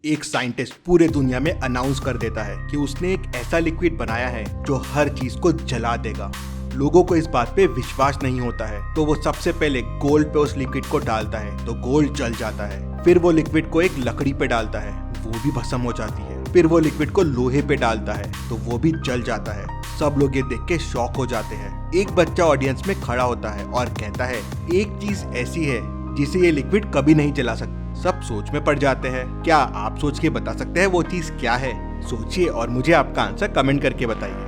एक साइंटिस्ट पूरे दुनिया में अनाउंस कर देता है कि उसने एक ऐसा लिक्विड बनाया है जो हर चीज को जला देगा। लोगों को इस बात पे विश्वास नहीं होता है, तो वो सबसे पहले गोल्ड पे उस लिक्विड को डालता है तो गोल्ड जल जाता है। फिर वो लिक्विड को एक लकड़ी पे डालता है, वो भी भस्म हो जाती है। फिर वो लिक्विड को लोहे पे डालता है तो वो भी जल जाता है। सब लोग ये देख के शॉक हो जाते हैं। एक बच्चा ऑडियंस में खड़ा होता है और कहता है, एक चीज ऐसी है जिसे ये लिक्विड कभी नहीं जला सकता। सब सोच में पड़ जाते हैं। क्या आप सोच के बता सकते हैं वो चीज क्या है? सोचिए और मुझे आपका आंसर कमेंट करके बताइए।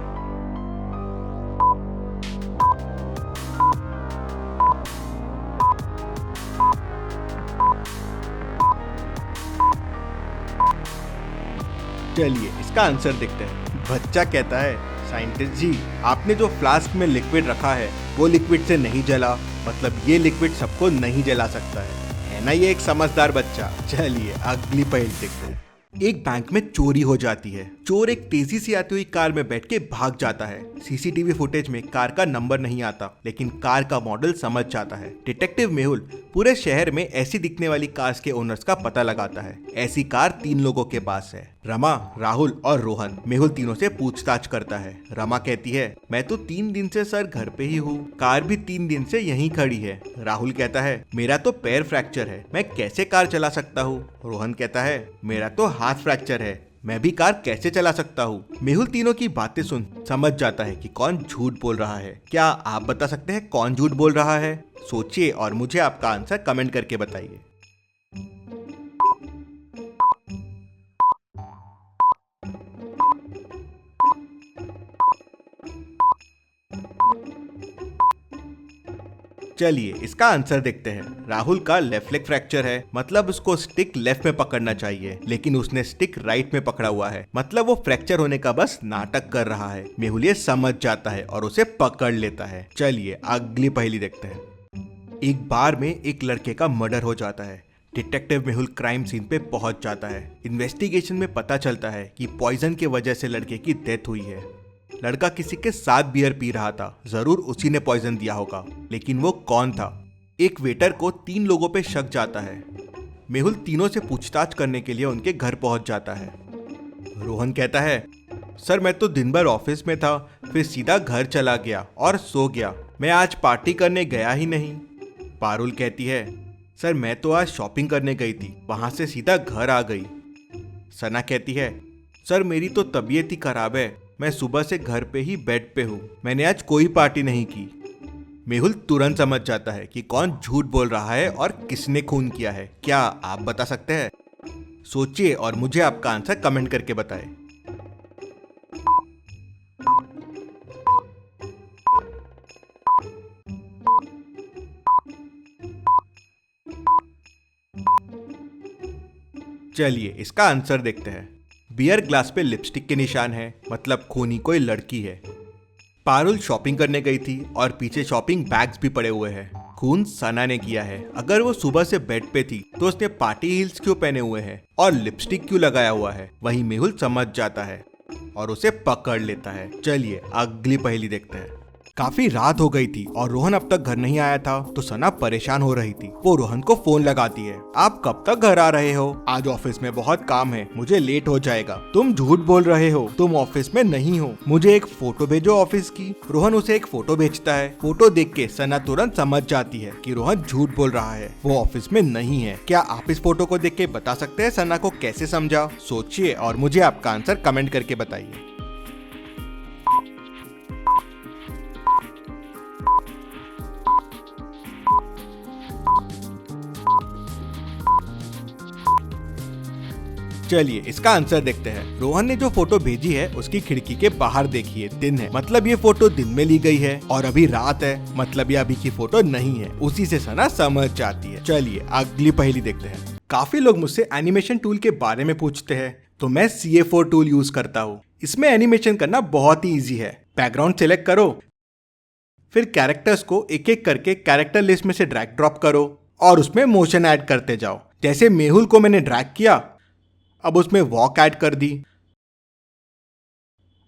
चलिए इसका आंसर देखते हैं। बच्चा कहता है, साइंटिस्ट जी, आपने जो फ्लास्क में लिक्विड रखा है वो लिक्विड से नहीं जला, मतलब ये लिक्विड सबको नहीं जला सकता है ना? ये एक समझदार बच्चा। चलिए अगली पहेली देखते हैं। एक बैंक में चोरी हो जाती है। चोर एक तेजी से आती हुई कार में बैठ के भाग जाता है। सीसीटीवी फुटेज में कार का नंबर नहीं आता, लेकिन कार का मॉडल समझ जाता है। डिटेक्टिव मेहुल पूरे शहर में ऐसी दिखने वाली कार्स के ओनर्स का पता लगाता है। ऐसी कार 3 लोगों के पास है, रमा, राहुल और रोहन। मेहुल तीनों से पूछताछ करता है। रमा कहती है, मैं तो 3 दिन से सर घर पे ही हूँ, कार भी 3 दिन से यहीं खड़ी है। राहुल कहता है, मेरा तो पैर फ्रैक्चर है, मैं कैसे कार चला सकता हूँ? रोहन कहता है, मेरा तो हाथ फ्रैक्चर है, मैं भी कार कैसे चला सकता हूँ? मेहुल तीनों की बातें सुन समझ जाता है कि कौन झूठ बोल रहा है। क्या आप बता सकते हैं कौन झूठ बोल रहा है? सोचिए और मुझे आपका आंसर कमेंट करके बताइए। चलिए इसका आंसर देखते हैं। राहुल का लेफ्ट लेग फ्रैक्चर है, मतलब उसको स्टिक लेफ्ट में पकड़ना चाहिए, लेकिन उसने स्टिक राइट में पकड़ा हुआ है, मतलब वो फ्रैक्चर होने का बस नाटक कर रहा है। मेहुल ये समझ जाता है और उसे पकड़ लेता है। चलिए अगली पहेली देखते हैं। एक बार में एक लड़के का मर्डर हो जाता है। डिटेक्टिव मेहुल क्राइम सीन पे पहुंच जाता है। इन्वेस्टिगेशन में पता चलता है कि पॉइजन की वजह से लड़के की डेथ हुई है। लड़का किसी के साथ बियर पी रहा था, जरूर उसी ने पॉइजन दिया होगा, लेकिन वो कौन था? एक वेटर को 3 लोगों पे शक जाता है। मेहुल तीनों से पूछताछ करने के लिए उनके घर पहुंच जाता है। रोहन कहता है, सर मैं तो दिन भर ऑफिस में था, फिर सीधा घर चला गया और सो गया, मैं आज पार्टी करने गया ही नहीं। पारुल कहती है, सर मैं तो आज शॉपिंग करने गई थी, वहां से सीधा घर आ गई। सना कहती है, सर मेरी तो तबीयत ही खराब है, मैं सुबह से घर पे ही बेड पे हूँ, मैंने आज कोई पार्टी नहीं की। मेहुल तुरंत समझ जाता है कि कौन झूठ बोल रहा है और किसने खून किया है। क्या आप बता सकते हैं? सोचिए और मुझे आपका आंसर कमेंट करके बताएं। चलिए इसका आंसर देखते हैं। बियर ग्लास पे लिपस्टिक के निशान है, मतलब खूनी कोई लड़की है। पारुल शॉपिंग करने गई थी और पीछे शॉपिंग बैग्स भी पड़े हुए हैं। खून सना ने किया है। अगर वो सुबह से बेड पे थी तो उसने पार्टी हील्स क्यों पहने हुए हैं और लिपस्टिक क्यों लगाया हुआ है? वही मेहुल समझ जाता है और उसे पकड़ लेता है। चलिए अगली पहेली देखते हैं। काफी रात हो गई थी और रोहन अब तक घर नहीं आया था, तो सना परेशान हो रही थी। वो रोहन को फोन लगाती है, आप कब तक घर आ रहे हो? आज ऑफिस में बहुत काम है, मुझे लेट हो जाएगा। तुम झूठ बोल रहे हो, तुम ऑफिस में नहीं हो, मुझे एक फोटो भेजो ऑफिस की। रोहन उसे एक फोटो भेजता है। फोटो देख के सना तुरंत समझ जाती है कि रोहन झूठ बोल रहा है, वो ऑफिस में नहीं है। क्या आप इस फोटो को देख के बता सकते हैं सना को कैसे समझा? सोचिए और मुझे आपका आंसर कमेंट करके बताइए। चलिए इसका आंसर देखते हैं। रोहन ने जो फोटो भेजी है उसकी खिड़की के बाहर देखिए, दिन है, मतलब ये फोटो दिन में ली गई है, और अभी रात है, मतलब ये अभी की फोटो नहीं है। उसी से सना समझ जाती है। चलिए अगली पहेली देखते हैं। काफी लोग मुझसे एनिमेशन टूल के बारे में पूछते हैं, तो मैं CA4 टूल यूज करता हूँ। इसमें एनिमेशन करना बहुत ही ईजी है। बैकग्राउंड सिलेक्ट करो, फिर कैरेक्टर्स को एक एक करके कैरेक्टर लिस्ट में से ड्रैग ड्रॉप करो और उसमें मोशन ऐड करते जाओ। जैसे मेहुल को मैंने ड्रैग किया, अब उसमें वॉक ऐड कर दी,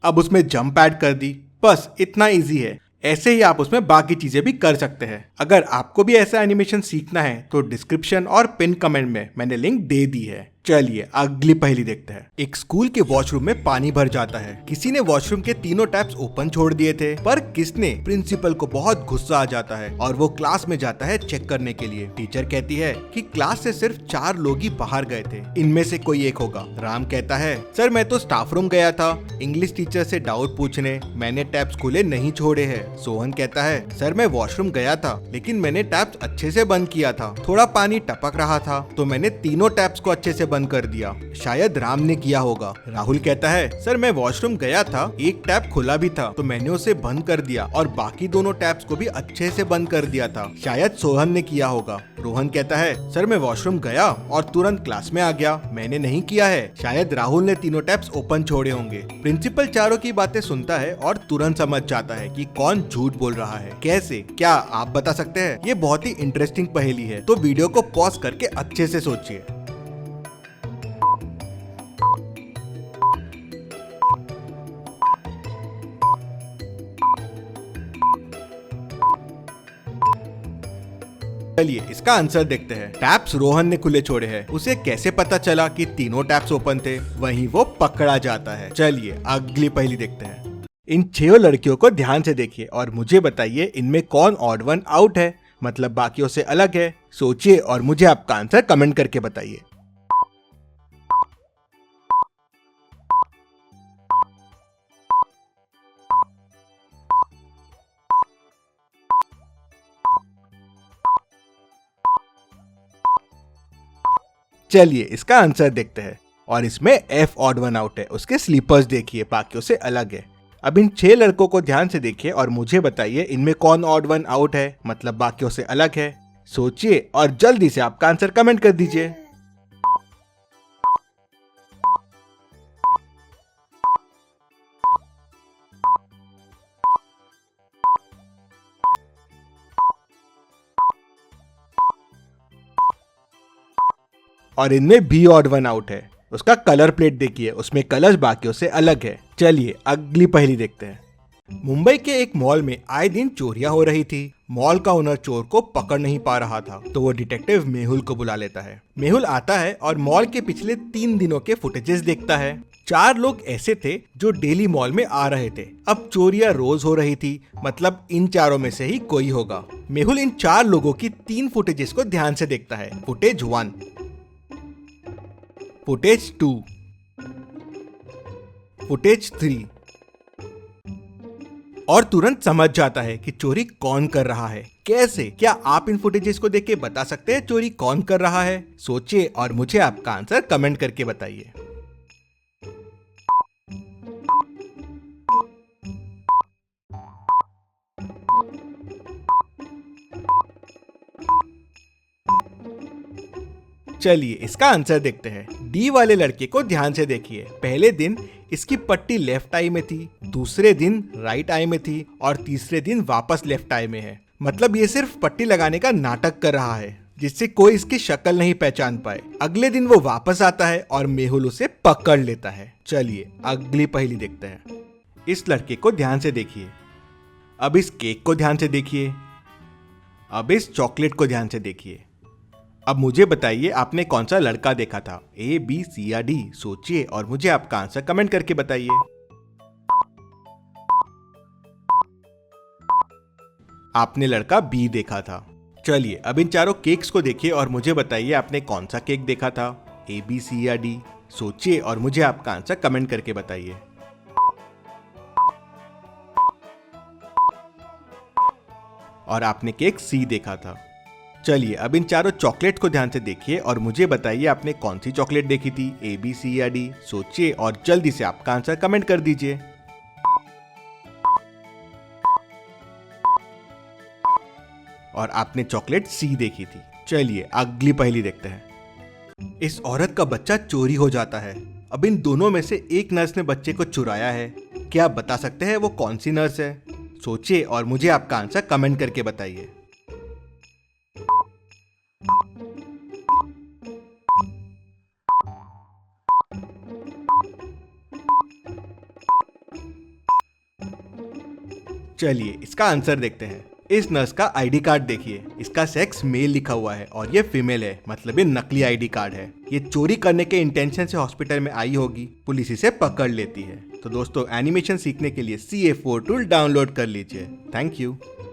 अब उसमें जंप ऐड कर दी। बस इतना इजी है। ऐसे ही आप उसमें बाकी चीजें भी कर सकते हैं। अगर आपको भी ऐसा एनिमेशन सीखना है तो डिस्क्रिप्शन और पिन कमेंट में मैंने लिंक दे दी है। चलिए अगली पहेली देखते हैं। एक स्कूल के वॉशरूम में पानी भर जाता है। किसी ने वॉशरूम के तीनों टैप्स ओपन छोड़ दिए थे, पर किसने? प्रिंसिपल को बहुत गुस्सा आ जाता है और वो क्लास में जाता है चेक करने के लिए। टीचर कहती है कि क्लास से सिर्फ 4 लोग ही बाहर गए थे, इनमें से कोई एक होगा। राम कहता है, सर मैं तो स्टाफ रूम गया था इंग्लिश टीचर से डाउट पूछने, मैंने टैप्स खुले नहीं छोड़े हैं। सोहन कहता है, सर मैं वॉशरूम गया था लेकिन मैंने टैप्स अच्छे से बंद किया था, थोड़ा पानी टपक रहा था तो मैंने तीनों टैप्स को अच्छे से बंद कर दिया, शायद राम ने किया होगा। राहुल कहता है, सर मैं वॉशरूम गया था, एक टैप खुला भी था तो मैंने उसे बंद कर दिया और बाकी दोनों टैप्स को भी अच्छे से बंद कर दिया था, शायद सोहन ने किया होगा। रोहन कहता है, सर मैं वॉशरूम गया और तुरंत क्लास में आ गया, मैंने नहीं किया है, शायद राहुल ने तीनों टैप्स ओपन छोड़े होंगे। प्रिंसिपल चारों की बातें सुनता है और तुरंत समझ जाता है कि कौन झूठ बोल रहा है। कैसे? क्या आप बता सकते हैं? ये बहुत ही इंटरेस्टिंग पहेली है, तो वीडियो को पॉज करके अच्छे से सोचिए। चलिए इसका आंसर देखते हैं। टैप्स रोहन ने खुले छोड़े हैं। उसे कैसे पता चला कि तीनों टैप्स ओपन थे? वहीं वो पकड़ा जाता है। चलिए अगली पहेली देखते हैं। इन 6 लड़कियों को ध्यान से देखिए और मुझे बताइए इनमें कौन ऑड वन आउट है, मतलब बाकियों से अलग है। सोचिए और मुझे आपका आंसर कमेंट करके बताइए। चलिए इसका आंसर देखते हैं और इसमें एफ ऑड वन आउट है। उसके स्लीपर्स देखिए बाकियों से अलग है। अब इन 6 लड़कों को ध्यान से देखिए और मुझे बताइए इनमें कौन ऑड वन आउट है, मतलब बाकियों से अलग है। सोचिए और जल्दी से आपका आंसर कमेंट कर दीजिए। और इनमें बी ऑड वन आउट है। उसका कलर प्लेट देखिए, उसमें कलर्स बाकियों से अलग है। चलिए अगली पहेली देखते हैं। मुंबई के एक मॉल में आए दिन चोरियां हो रही थी। मॉल का ओनर चोर को पकड़ नहीं पा रहा था तो वो डिटेक्टिव मेहुल को बुला लेता है। मेहुल आता है और मॉल के पिछले 3 दिनों के फुटेजेस देखता है। 4 लोग ऐसे थे जो डेली मॉल में आ रहे थे। अब चोरियां रोज हो रही थी, मतलब इन चारों में से ही कोई होगा। मेहुल इन 4 लोगों की 3 फुटेजेस को ध्यान से देखता है। फुटेज 1, फुटेज 2, फुटेज 3 और तुरंत समझ जाता है कि चोरी कौन कर रहा है। कैसे? क्या आप इन फुटेजेस को देख के बता सकते हैं चोरी कौन कर रहा है? सोचिए और मुझे आपका आंसर कमेंट करके बताइए। चलिए इसका आंसर देखते हैं। डी वाले लड़के को ध्यान से देखिए। पहले दिन इसकी पट्टी लेफ्ट आई में थी, दूसरे दिन राइट आई में थी और तीसरे दिन वापस लेफ्ट आई में है। मतलब ये सिर्फ पट्टी लगाने का नाटक कर रहा है जिससे कोई इसकी शक्ल नहीं पहचान पाए। अगले दिन वो वापस आता है और मेहुल उसे पकड़ लेता है। चलिए अगली पहेली देखते हैं। इस लड़के को ध्यान से देखिए। अब इस केक को ध्यान से देखिए। अब इस चॉकलेट को ध्यान से देखिए। अब मुझे बताइए आपने कौन सा लड़का देखा था, ए, बी, सी या डी? सोचिए और मुझे आपका आंसर कमेंट करके बताइए। आपने लड़का बी देखा था। चलिए अब इन चारों केक्स को देखिए और मुझे बताइए आपने कौन सा केक देखा था, ए, बी, सी या डी? सोचिए और मुझे आपका आंसर कमेंट करके बताइए। और आपने केक सी देखा था। चलिए अब इन चारों चॉकलेट को ध्यान से देखिए और मुझे बताइए आपने कौन सी चॉकलेट देखी थी, ए, बी, सी या डी? सोचिए और जल्दी से आपका आंसर कमेंट कर दीजिए। और आपने चॉकलेट सी देखी थी। चलिए अगली पहेली देखते हैं। इस औरत का बच्चा चोरी हो जाता है। अब इन दोनों में से एक नर्स ने बच्चे को चुराया है। क्या आप बता सकते हैं वो कौन सी नर्स है? सोचिए और मुझे आपका आंसर कमेंट करके बताइए। चलिए इसका आंसर देखते हैं। इस नर्स का आईडी कार्ड देखिए, इसका सेक्स मेल लिखा हुआ है और ये फीमेल है, मतलब ये नकली आईडी कार्ड है। ये चोरी करने के इंटेंशन से हॉस्पिटल में आई होगी, पुलिस इसे पकड़ लेती है। तो दोस्तों, एनिमेशन सीखने के लिए CA4 टूल डाउनलोड कर लीजिए। Thank you.